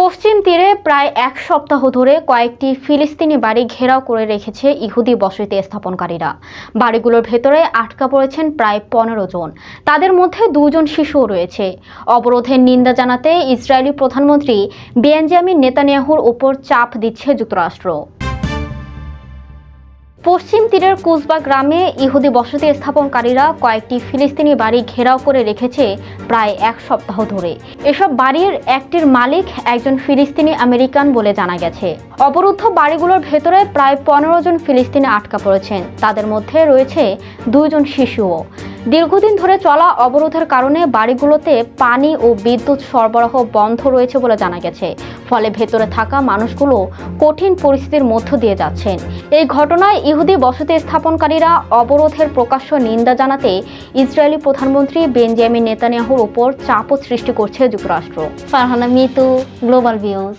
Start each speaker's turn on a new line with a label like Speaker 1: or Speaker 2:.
Speaker 1: পশ্চিম তীরে প্রায় এক সপ্তাহ ধরে কয়েকটি ফিলিস্তিনি বাড়ি ঘেরাও করে রেখেছে ইহুদি বসতি স্থাপনকারীরা। বাড়িগুলোর ভেতরে আটকা পড়েছেন প্রায় 15 জন, তাদের মধ্যে 2 জন শিশুও রয়েছে। অবরোধের নিন্দা জানাতে ইসরায়েলি প্রধানমন্ত্রী বেঞ্জামিন নেতানিয়াহুর উপর চাপ দিচ্ছে যুক্তরাষ্ট্র। পশ্চিম তীরের কুসবা গ্রামে ইহুদি বসতি স্থাপনকারীরা কয়েকটি ফিলিস্তিনি বাড়ি ঘেরাও করে রেখেছে প্রায় এক সপ্তাহ ধরে। এসব বাড়ির একটির মালিক একজন ফিলিস্তিনি আমেরিকান বলে জানা গেছে। অবরুদ্ধ বাড়িগুলোর ভেতরে প্রায় 15 জন ফিলিস্তিনি আটকা পড়েছেন, তাদের মধ্যে রয়েছে 2 জন শিশুও। দীর্ঘদিন ধরে চলা অবরোধের কারণে বাড়িগুলোতে পানি ও বিদ্যুৎ সরবরাহ বন্ধ রয়েছে বলে জানা গেছে। ফলে ভেতরে থাকা মানুষগুলো কঠিন পরিস্থিতির মধ্য দিয়ে যাচ্ছেন। এই ঘটনায় ইহুদি বসতি স্থাপনকারীরা অবরোধের প্রকাশ্য নিন্দা জানাতে ইসরায়েলি প্রধানমন্ত্রী বেঞ্জামিন নেতানিয়াহুর উপর চাপও সৃষ্টি করছে যুক্তরাষ্ট্র। Farhana Mitu, global views.